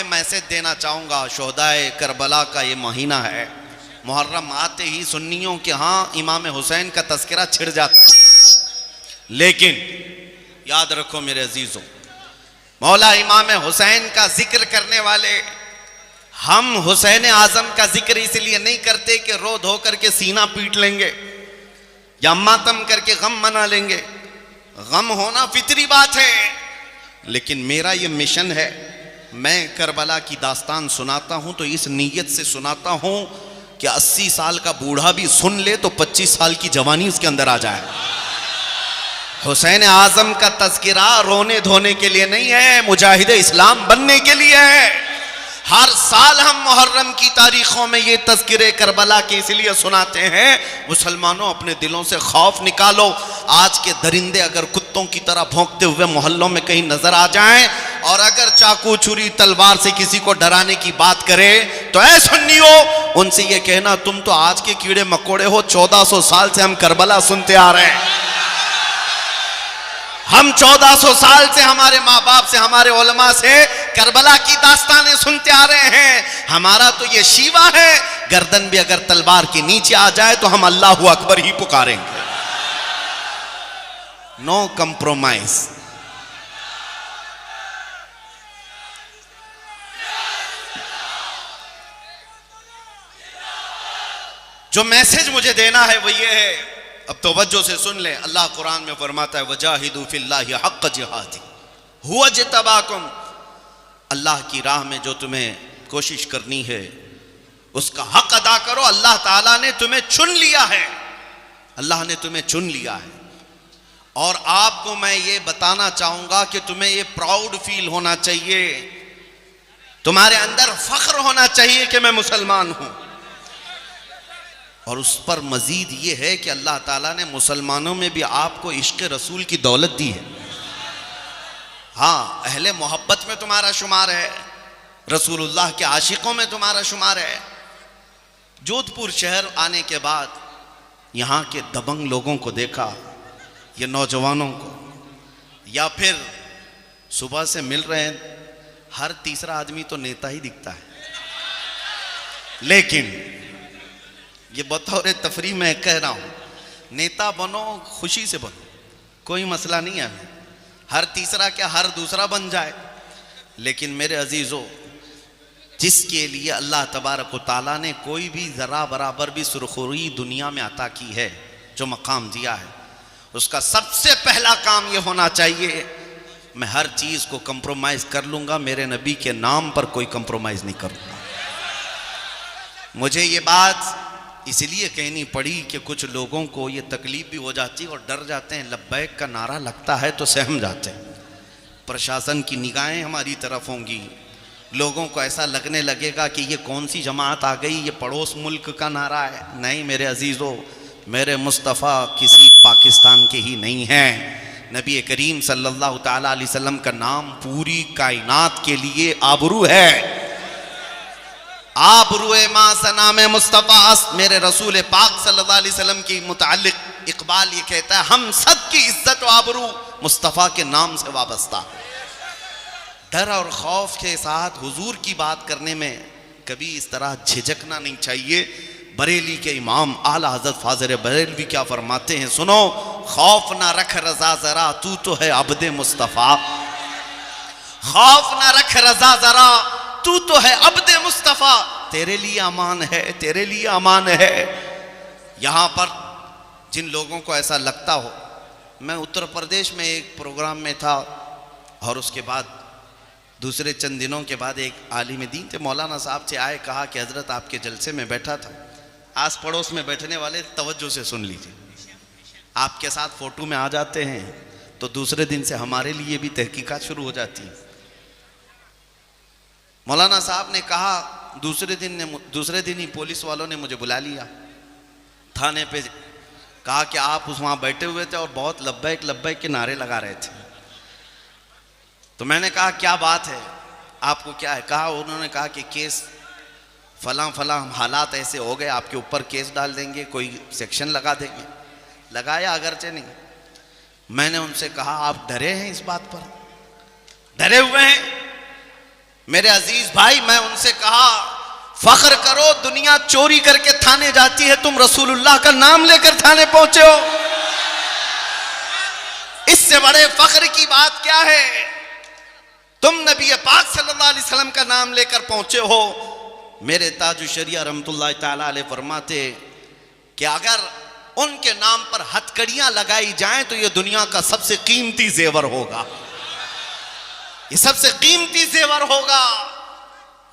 मैं मैसेज देना चाहूँगा, शोहदाए करबला का ये महीना है, मुहर्रम आते ही सुन्नियों के यहाँ इमाम हुसैन का तस्करा छिड़ जाता है, लेकिन याद रखो मेरे अजीजों, मौला इमाम हुसैन का जिक्र करने वाले हम हुसैन आजम का जिक्र इसलिए नहीं करते कि रो धो करके सीना पीट लेंगे या मातम करके गम मना लेंगे। गम होना फितरी बात है, लेकिन मेरा ये मिशन है, मैं करबला की दास्तान सुनाता हूं तो इस नीयत से सुनाता हूं कि 80 साल का बूढ़ा भी सुन ले तो 25 साल की जवानी उसके अंदर आ जाए। हुसैन आजम का तज़किरा रोने धोने के लिए नहीं है, मुजाहिद इस्लाम बनने के लिए है। हर साल हम मुहर्रम की तारीखों में ये तज़किरे करबला के इसलिए सुनाते हैं, मुसलमानों अपने दिलों से खौफ निकालो। आज के दरिंदे अगर कुत्तों की तरह भौंकते हुए मोहल्लों में कहीं नजर आ जाएं और अगर चाकू छुरी तलवार से किसी को डराने की बात करे तो ऐ सुन्नियो, उनसे ये कहना तुम तो आज के कीड़े मकोड़े हो, 1400 साल से हम करबला सुनते आ रहे हैं। हम 1400 साल से हमारे माँ बाप से, हमारे उलमा से करबला की दास्तानें सुनते आ रहे हैं। हमारा तो ये शीवा है, गर्दन भी अगर तलवार के नीचे आ जाए तो हम अल्लाहु अकबर ही पुकारेंगे। No compromise. जो मैसेज मुझे देना है वो ये है, अब तवज्जो से सुन ले। अल्लाह कुरान में फरमाता है वजाहिदू फिल्लाहि हक़्क़ जिहादी हुवा जितबाकुम। अल्लाह की राह में जो तुम्हें कोशिश करनी है उसका हक अदा करो। अल्लाह ताला ने तुम्हें चुन लिया है, अल्लाह ने तुम्हें चुन लिया है। और आपको मैं ये बताना चाहूंगा कि तुम्हें ये प्राउड फील होना चाहिए, तुम्हारे अंदर फख्र होना चाहिए कि मैं मुसलमान हूं। और उस पर मजीद ये है कि अल्लाह ताला ने मुसलमानों में भी आपको इश्क रसूल की दौलत दी है। हाँ, अहले मोहब्बत में तुम्हारा शुमार है, रसूलुल्लाह के आशिकों में तुम्हारा शुमार है। जोधपुर शहर आने के बाद यहाँ के दबंग लोगों को देखा, ये नौजवानों को, या फिर सुबह से मिल रहे हैं, हर तीसरा आदमी तो नेता ही दिखता है। लेकिन ये बतौर तफरी मैं कह रहा हूँ, नेता बनो, खुशी से बनो, कोई मसला नहीं है। हर तीसरा क्या हर दूसरा बन जाए, लेकिन मेरे अजीज़ों, जिसके लिए अल्लाह तबारक व तआला ने कोई भी ज़रा बराबर भी सुरखुरी दुनिया में अता की है, जो मकाम दिया है, उसका सबसे पहला काम ये होना चाहिए, मैं हर चीज़ को कंप्रोमाइज़ कर लूँगा, मेरे नबी के नाम पर कोई कंप्रोमाइज़ नहीं करूँगा। मुझे ये बात इसलिए कहनी पड़ी कि कुछ लोगों को ये तकलीफ भी हो जाती है और डर जाते हैं, लब्बैक का नारा लगता है तो सहम जाते हैं। प्रशासन की निगाहें हमारी तरफ होंगी, लोगों को ऐसा लगने लगेगा कि ये कौन सी जमात आ गई, ये पड़ोस मुल्क का नारा है। नहीं मेरे अजीज़ों, मेरे मुस्तफ़ा किसी पाकिस्तान के ही नहीं हैं। नबी करीम सल्लल्लाहु ताला अलैहि वसल्लम का नाम पूरी कायनात के लिए आबरू है। आबरूए मां सनाम मुस्तफ़ा, मेरे रसूल पाक सल्लल्लाहु अलैहि वसल्लम की मुताल्लिक इकबाल ये कहता है, हम सब की इज्जत व आबरू मुस्तफ़ा के नाम से वाबस्ता। डर और खौफ के साथ हुजूर की बात करने में कभी इस तरह झिझकना नहीं चाहिए। बरेली के इमाम आला हज़रत फाज़िल बरेलवी क्या फरमाते हैं, सुनो, खौफ ना रख रजा जरा, तू तो है अब्दे मुस्तफ़ा। खौफ ना रख रजा जरा, तू तो है अब्दे मुस्तफ़ा, तेरे लिए अमान है, तेरे लिए अमान है। यहाँ पर जिन लोगों को ऐसा लगता हो, मैं उत्तर प्रदेश में एक प्रोग्राम में था और उसके बाद दूसरे चंद दिनों के बाद एक आलिम दीन थे, मौलाना साहब से आए, कहा कि हज़रत आपके जलसे में बैठा था, आस पड़ोस में बैठने वाले तवज्जो से सुन लीजिए, आपके साथ फ़ोटो में आ जाते हैं तो दूसरे दिन से हमारे लिए भी तहकीकात शुरू हो जाती है। मौलाना साहब ने कहा, दूसरे दिन ही पुलिस वालों ने मुझे बुला लिया थाने पे, कहा कि आप वहाँ बैठे हुए थे और बहुत लब्बैक लब्बैक के नारे लगा रहे थे। तो मैंने कहा क्या बात है, आपको क्या है? कहा, उन्होंने कहा कि केस फलां फलां हालात ऐसे हो गए, आपके ऊपर केस डाल देंगे, कोई सेक्शन लगा देंगे। लगाया अगरचे नहीं। मैंने उनसे कहा, आप डरे हैं इस बात पर? डरे हुए हैं? मेरे अजीज भाई, मैं उनसे कहा फख्र करो, दुनिया चोरी करके थाने जाती है, तुम रसूलुल्लाह का नाम लेकर थाने पहुंचे हो। इससे बड़े फख्र की बात क्या है? तुम नबी पाक सल्लल्लाहु अलैहि वसल्लम का नाम लेकर पहुंचे हो। मेरे ताजु शरिया रहमतुल्लाह ताला अलैह फरमाते कि अगर उनके नाम पर हथकड़ियां लगाई जाएं तो यह दुनिया का सबसे कीमती जेवर होगा, ये सबसे कीमती जेवर होगा।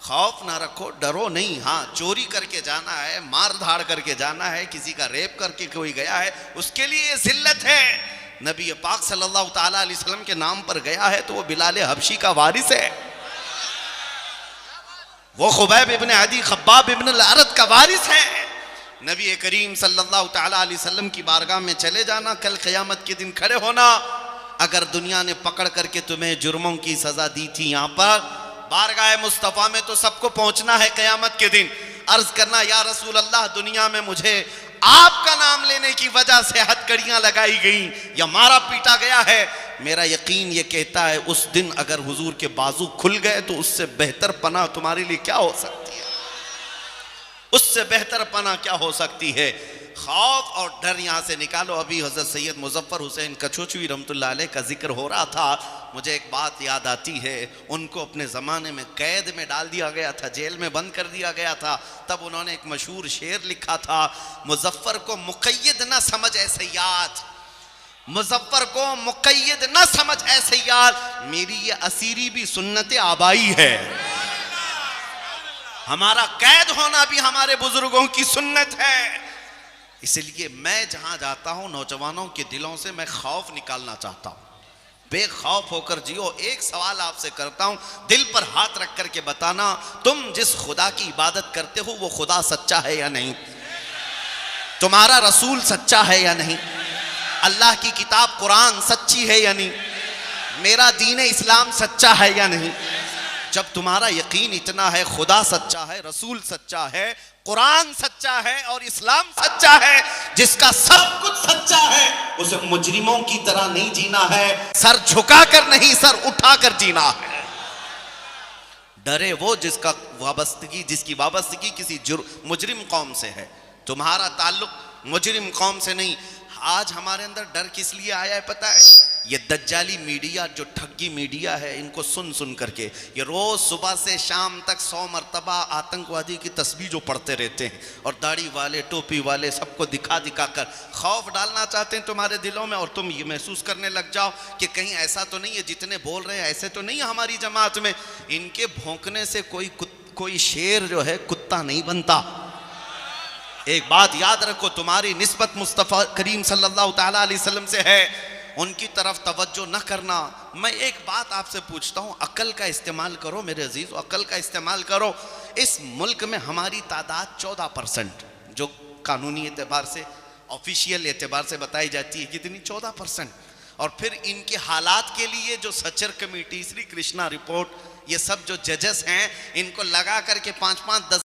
खौफ ना रखो, डरो नहीं। हाँ, चोरी करके जाना है, मार धाड़ करके जाना है, किसी का रेप करके कोई गया है, उसके लिए जिल्लत है। नबी पाक सल्लल्लाहु ताला अलैहि वसल्लम के नाम पर गया है तो वो बिलाल हबशी का वारिस है, वो खुबैब इब्न अदी खब्बाब इब्न अल-अरद का वारिस है। नबी करीम सल्लल्लाहु ताला अलैहि वसल्लम की बारगाह में चले जाना, कल क़यामत के दिन खड़े होना। अगर दुनिया ने पकड़ करके तुम्हें जुर्मों की सजा दी थी, यहाँ पर बारगाह मुस्तफ़ा में तो सबको पहुंचना है क़यामत के दिन। अर्ज करना, या रसूल अल्लाह, दुनिया में मुझे आपका नाम लेने की वजह से हथकड़ियां लगाई गई या मारा पीटा गया है। मेरा यकीन ये कहता है उस दिन अगर हुजूर के बाजू खुल गए तो उससे बेहतर पनाह तुम्हारे लिए क्या हो सकती है? उससे बेहतर पनाह क्या हो सकती है? खौफ और डर यहाँ से निकालो। अभी हज़रत सैयद मुज़फ़्फ़र हुसैन कछोचवी रहमतुल्लाह अलैह का जिक्र हो रहा था, मुझे एक बात याद आती है। उनको अपने ज़माने में कैद में डाल दिया गया था, जेल में बंद कर दिया गया था। तब उन्होंने एक मशहूर शेर लिखा था, मुज़फ़्फ़र को मुक़य्यद न समझ ऐ सय्याद, मुज़फ़्फ़र को मुक़य्यद न समझ ऐ सय्याद, मेरी ये असीरी भी सुन्नत आबाई है। हमारा कैद होना भी हमारे बुजुर्गों की सुन्नत है। इसलिए मैं जहां जाता हूं नौजवानों के दिलों से मैं खौफ निकालना चाहता हूं, बेखौफ होकर जियो। एक सवाल आपसे करता हूं, दिल पर हाथ रख करके बताना, तुम जिस खुदा की इबादत करते हो वो खुदा सच्चा है या नहीं? तुम्हारा रसूल सच्चा है या नहीं? अल्लाह की किताब कुरान सच्ची है या नहीं? मेरा दीन इस्लाम सच्चा है या नहीं? जब तुम्हारा यकीन इतना है, खुदा सच्चा है, रसूल सच्चा है, कुरान सच्चा है और इस्लाम सच्चा है, जिसका सब कुछ सच्चा है, उसे मुजरिमों की तरह नहीं जीना है, सर झुकाकर नहीं सर उठाकर जीना है। डरे वो जिसका वाबस्तगी, जिसकी वाबस्तगी किसी मुजरिम कौम से है, तुम्हारा ताल्लुक मुजरिम कौम से नहीं। आज हमारे अंदर डर किस लिए आया है पता है? ये दज्जाली मीडिया, जो ठगी मीडिया है, इनको सुन सुन करके ये रोज सुबह से शाम तक 100 मरतबा आतंकवादी की तस्बीह जो पढ़ते रहते हैं, और दाढ़ी वाले टोपी वाले सबको दिखा दिखा कर खौफ डालना चाहते हैं तुम्हारे दिलों में, और तुम ये महसूस करने लग जाओ कि कहीं ऐसा तो नहीं है, जितने बोल रहे हैं ऐसे तो नहीं है हमारी जमात में। इनके भौंकने से कोई शेर जो है कुत्ता नहीं बनता। एक बात याद रखो, तुम्हारी निस्बत मुस्तफ़ा करीम सल्लल्लाहु ताला अलैहि वसल्लम से है, उनकी तरफ तवज्जो न करना। मैं एक बात आपसे पूछता हूँ, अकल का इस्तेमाल करो मेरे अजीज, अकल का इस्तेमाल करो। इस मुल्क में हमारी तादाद 14%, जो कानूनी एतबार से, ऑफिशियल एतबार से बताई जाती है, कितनी? 14%। और फिर इनके हालात के लिए जो सचर कमेटी, श्री कृष्णा रिपोर्ट, ये सब जो जजेस हैं, इनको लगा करके 5-5, 10